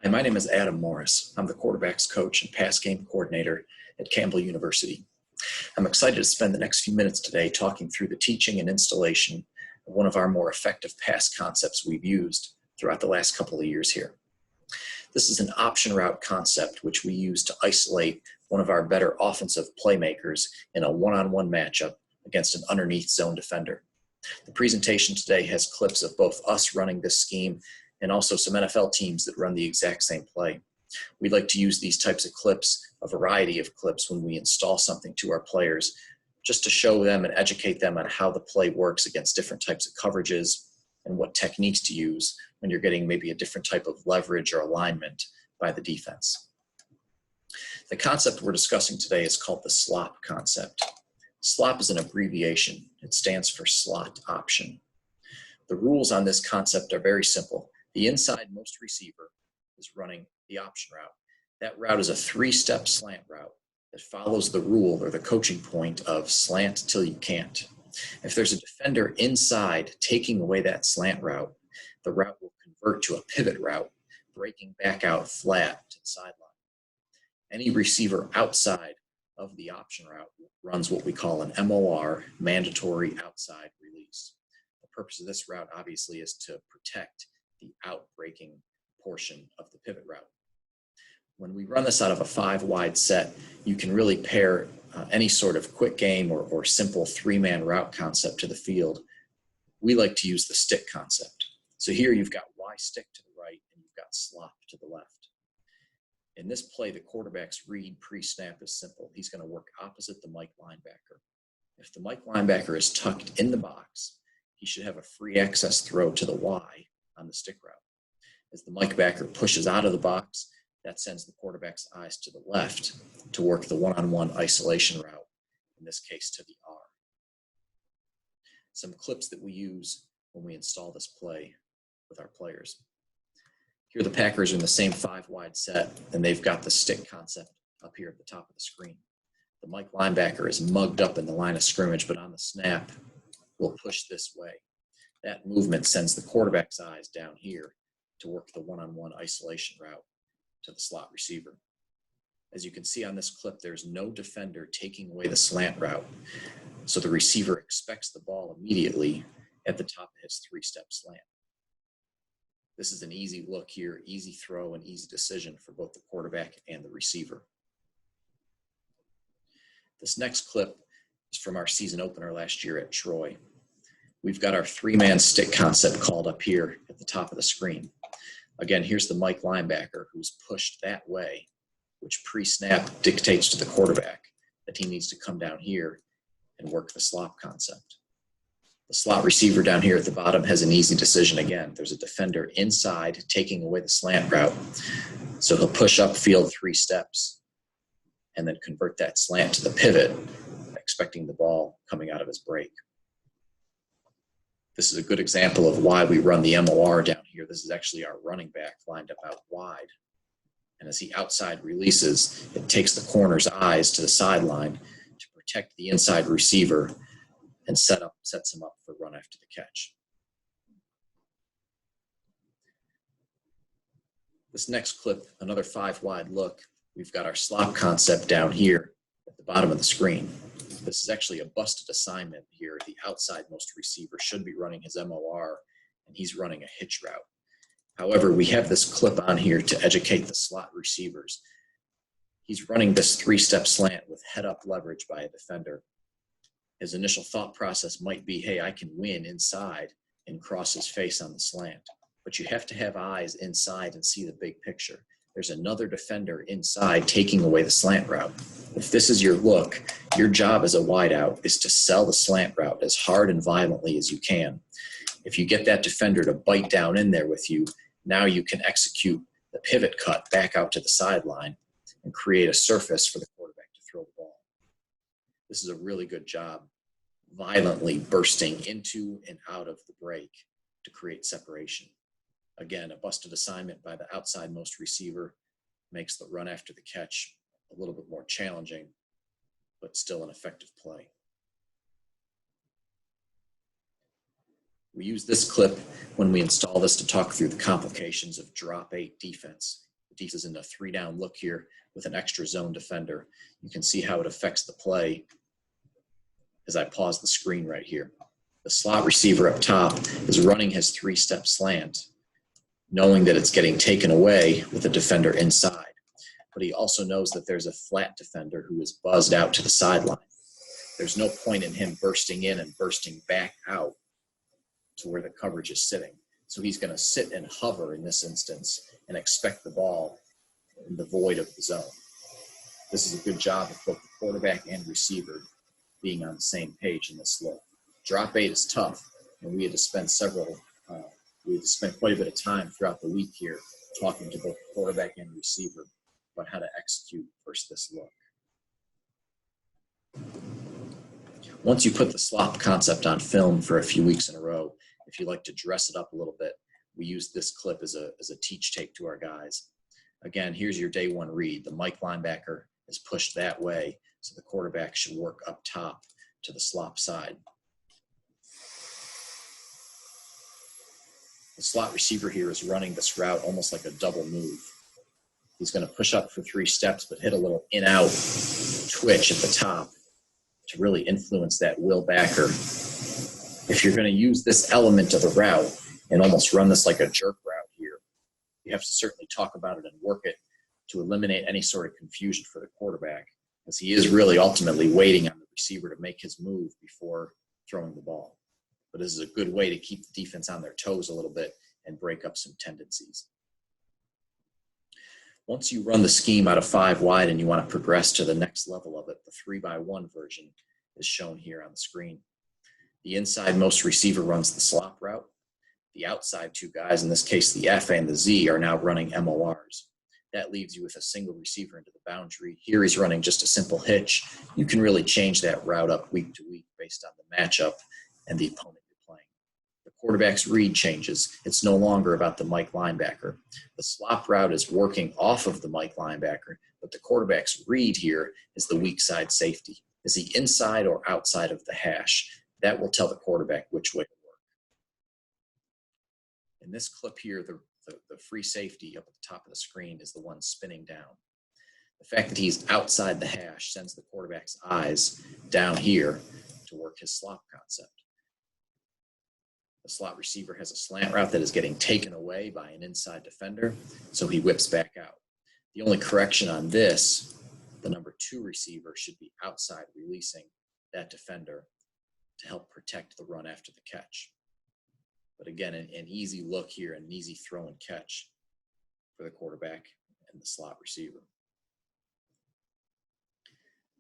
Hi, my name is Adam Morris. I'm the quarterback's coach and pass game coordinator at Campbell University. I'm excited to spend the next few minutes today talking through the teaching and installation of one of our more effective pass concepts we've used throughout the last couple of years here. This is an option route concept which we use to isolate one of our better offensive playmakers in a one-on-one matchup against an underneath zone defender. The presentation today has clips of both us running this scheme and also some NFL teams that run the exact same play. We like to use these types of clips, a variety of clips, when we install something to our players, just to show them and educate them on how the play works against different types of coverages and what techniques to use when you're getting maybe a different type of leverage or alignment by the defense. The concept we're discussing today is called the slop concept. Slop is an abbreviation. It stands for slot option. The rules on this concept are very simple. The inside most receiver is running the option route. That route is a three-step slant route that follows the rule or the coaching point of slant till you can't. If there's a defender inside taking away that slant route, the route will convert to a pivot route, breaking back out flat to the sideline. Any receiver outside of the option route runs what we call an MOR, mandatory outside release. The purpose of this route obviously is to protect the out-breaking portion of the pivot route. When we run this out of a 5-wide set, you can really pair any sort of quick game or simple 3-man route concept to the field. We like to use the stick concept. So here you've got Y stick to the right and you've got slop to the left. In this play, the quarterback's read pre-snap is simple. He's going to work opposite the Mike linebacker. If the Mike linebacker is tucked in the box, he should have a free access throw to the Y on the stick route. As the Mike backer pushes out of the box, that sends the quarterback's eyes to the left to work the one-on-one isolation route, in this case to the R. Some clips that we use when we install this play with our players. Here the Packers are in the same 5-wide set, and they've got the stick concept up here at the top of the screen. The Mike linebacker is mugged up in the line of scrimmage, but on the snap, will push this way. That movement sends the quarterback's eyes down here to work the one-on-one isolation route to the slot receiver. As you can see on this clip, there's no defender taking away the slant route, so the receiver expects the ball immediately at the top of his 3-step slant. This is an easy look here, easy throw, and easy decision for both the quarterback and the receiver. This next clip is from our season opener last year at Troy. We've got our 3-man stick concept called up here at the top of the screen. Again, here's the Mike linebacker who's pushed that way, which pre-snap dictates to the quarterback that he needs to come down here and work the slop concept. The slot receiver down here at the bottom has an easy decision again. There's a defender inside taking away the slant route, so he'll push upfield 3 steps and then convert that slant to the pivot, expecting the ball coming out of his break. This is a good example of why we run the MOR down here. This is actually our running back lined up out wide. And as he outside releases, it takes the corner's eyes to the sideline to protect the inside receiver and sets him up for run after the catch. This next clip, another 5-wide look, we've got our slop concept down here at the bottom of the screen. This is actually a busted assignment here. The outside most receiver should be running his MOR, and he's running a hitch route. However, we have this clip on here to educate the slot receivers. He's running this 3-step slant with head-up leverage by a defender. His initial thought process might be, hey, I can win inside and cross his face on the slant. But you have to have eyes inside and see the big picture. There's another defender inside taking away the slant route. If this is your look, your job as a wideout is to sell the slant route as hard and violently as you can. If you get that defender to bite down in there with you, now you can execute the pivot cut back out to the sideline and create a surface for the quarterback to throw the ball. This is a really good job, violently bursting into and out of the break to create separation. Again, a busted assignment by the outside most receiver makes the run after the catch a little bit more challenging, but still an effective play. We use this clip when we install this to talk through the complications of drop 8 defense. The defense is in a 3-down look here with an extra zone defender. You can see how it affects the play as I pause the screen right here. The slot receiver up top is running his 3-step slant, knowing that it's getting taken away with a defender inside. But he also knows that there's a flat defender who is buzzed out to the sideline. There's no point in him bursting in and bursting back out to where the coverage is sitting. So he's going to sit and hover in this instance and expect the ball in the void of the zone. This is a good job of both the quarterback and receiver being on the same page in this look. Drop 8 is tough, and we had to spend quite a bit of time throughout the week here talking to both the quarterback and receiver about how to execute versus this look. Once you put the slop concept on film for a few weeks in a row, if you like to dress it up a little bit, we use this clip as a teach tape to our guys. Again, here's your day one read. The Mike linebacker is pushed that way, so the quarterback should work up top to the slop side. The slot receiver here is running this route almost like a double move. He's going to push up for 3 steps, but hit a little in-out twitch at the top to really influence that will backer. If you're going to use this element of the route and almost run this like a jerk route here, you have to certainly talk about it and work it to eliminate any sort of confusion for the quarterback, as he is really ultimately waiting on the receiver to make his move before throwing the ball. But this is a good way to keep the defense on their toes a little bit and break up some tendencies. Once you run the scheme out of 5 wide and you want to progress to the next level of it, the 3-by-1 version is shown here on the screen. The inside most receiver runs the slop route. The outside 2 guys, in this case the F and the Z, are now running MORs. That leaves you with a single receiver into the boundary. Here he's running just a simple hitch. You can really change that route up week to week based on the matchup and the opponent you're playing. The quarterback's read changes. It's no longer about the Mike linebacker. The slop route is working off of the Mike linebacker, but the quarterback's read here is the weak side safety. Is he inside or outside of the hash? That will tell the quarterback which way to work. In this clip here, the free safety up at the top of the screen is the one spinning down. The fact that he's outside the hash sends the quarterback's eyes down here to work his slop concept. The slot receiver has a slant route that is getting taken away by an inside defender, so he whips back out. The only correction on this, the number 2 receiver should be outside releasing that defender to help protect the run after the catch. But again, an easy look here, an easy throw and catch for the quarterback and the slot receiver.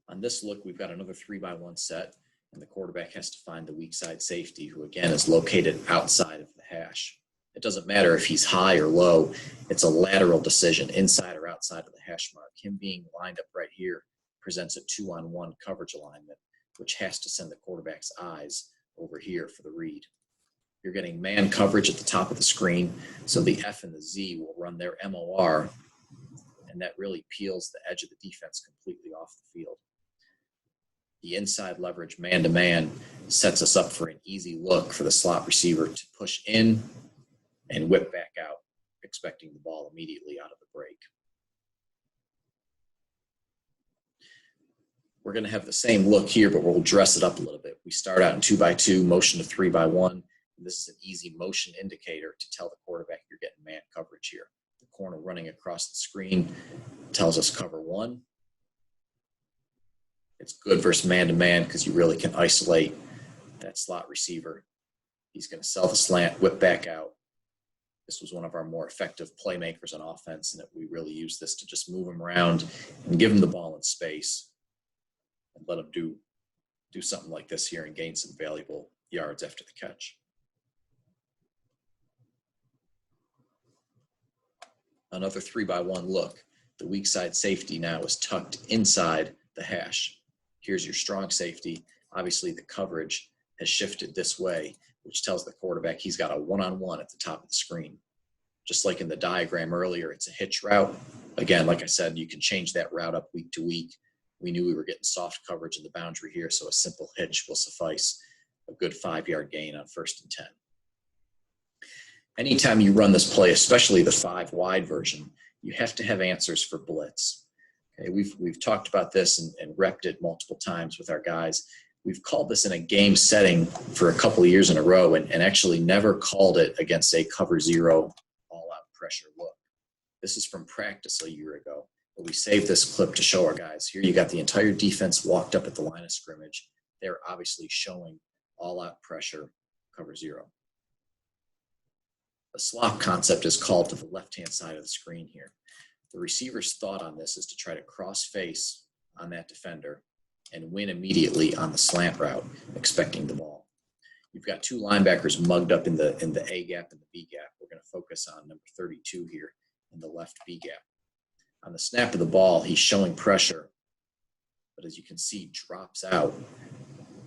On this look, we've got another 3-by-1 set, and the quarterback has to find the weak side safety, who again is located outside of the hash. It doesn't matter if he's high or low. It's a lateral decision, inside or outside of the hash mark. Him being lined up right here presents a 2-on-1 coverage alignment, which has to send the quarterback's eyes over here for the read. You're getting man coverage at the top of the screen, so the F and the Z will run their MOR, and that really peels the edge of the defense completely off the field. The inside leverage man-to-man sets us up for an easy look for the slot receiver to push in and whip back out, expecting the ball immediately out of the break. We're going to have the same look here, but we'll dress it up a little bit. We start out in 2-by-2, motion to 3-by-1. This is an easy motion indicator to tell the quarterback you're getting man coverage here. The corner running across the screen tells us cover 1. It's good versus man-to-man because you really can isolate that slot receiver. He's going to sell the slant, whip back out. This was one of our more effective playmakers on offense, and that we really use this to just move him around and give him the ball in space and let him do something like this here and gain some valuable yards after the catch. Another 3-by-1 look. The weak side safety now is tucked inside the hash. Here's your strong safety. Obviously, the coverage has shifted this way, which tells the quarterback he's got a 1-on-1 at the top of the screen. Just like in the diagram earlier, it's a hitch route. Again, like I said, you can change that route up week to week. We knew we were getting soft coverage in the boundary here, so a simple hitch will suffice. A good 5-yard gain on 1st and 10. Anytime you run this play, especially the 5 wide version, you have to have answers for blitz. Okay, we've talked about this and repped it multiple times with our guys. We've called this in a game setting for a couple of years in a row and actually never called it against a cover zero all-out pressure look. This is from practice a year ago, but we saved this clip to show our guys. Here you got the entire defense walked up at the line of scrimmage. They're obviously showing all-out pressure, cover zero. The slop concept is called to the left-hand side of the screen here. The receiver's thought on this is to try to cross face on that defender and win immediately on the slant route, expecting the ball. You've got two linebackers mugged up in the A gap and the B gap. We're going to focus on number 32 here in the left B gap. On the snap of the ball, he's showing pressure, but as you can see, drops out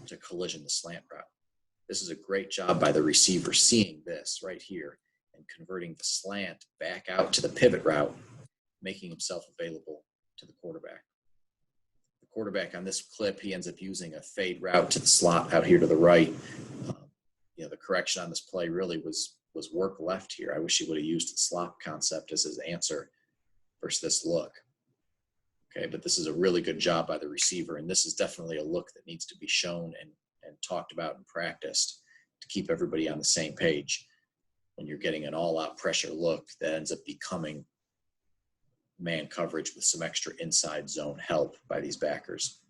to collision the slant route. This is a great job by the receiver seeing this right here and converting the slant back out to the pivot route, making himself available to the quarterback. The quarterback on this clip, he ends up using a fade route to the slot out here to the right. The correction on this play really was work left here. I wish he would have used the slop concept as his answer versus this look. Okay, but this is a really good job by the receiver, and this is definitely a look that needs to be shown and talked about and practiced to keep everybody on the same page when you're getting an all-out pressure look that ends up becoming man coverage with some extra inside zone help by these backers.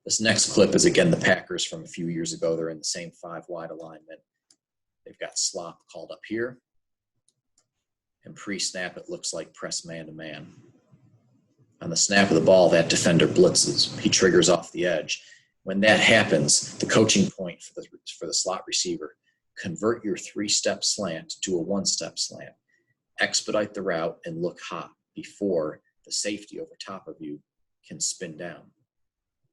This next clip is, again, the Packers from a few years ago. They're in the same 5-wide alignment. They've got slop called up here. And pre-snap, it looks like press man-to-man. On the snap of the ball, that defender blitzes. He triggers off the edge. When that happens, the coaching point for the slot receiver, convert your 3-step slant to a 1-step slant. Expedite the route and look hot before the safety over top of you can spin down.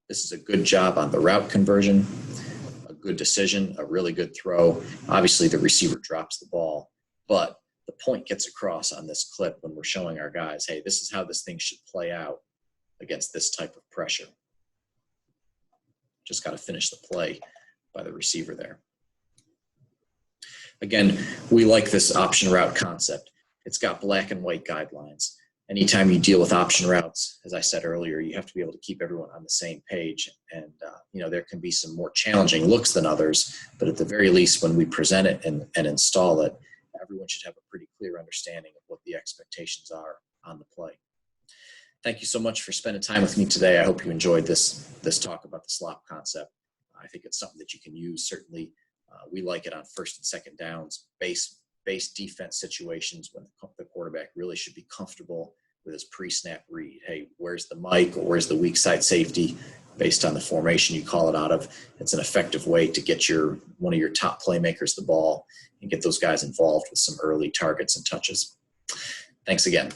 This is a good job on the route conversion, a good decision, a really good throw. Obviously, the receiver drops the ball, but the point gets across on this clip when we're showing our guys, hey, this is how this thing should play out against this type of pressure. Just got to finish the play by the receiver there. Again, we like this option route concept. It's got black and white guidelines. Anytime you deal with option routes, as I said earlier, you have to be able to keep everyone on the same page. And, there can be some more challenging looks than others, but at the very least, when we present it and install it, everyone should have a pretty clear understanding of what the expectations are on the play. Thank you so much for spending time with me today. I hope you enjoyed this talk about the slop concept. I think it's something that you can use. Certainly, we like it on first and second downs, base defense situations when the quarterback really should be comfortable with his pre-snap read. Hey, where's the mic or where's the weak side safety based on the formation you call it out of? It's an effective way to get one of your top playmakers the ball and get those guys involved with some early targets and touches. Thanks again.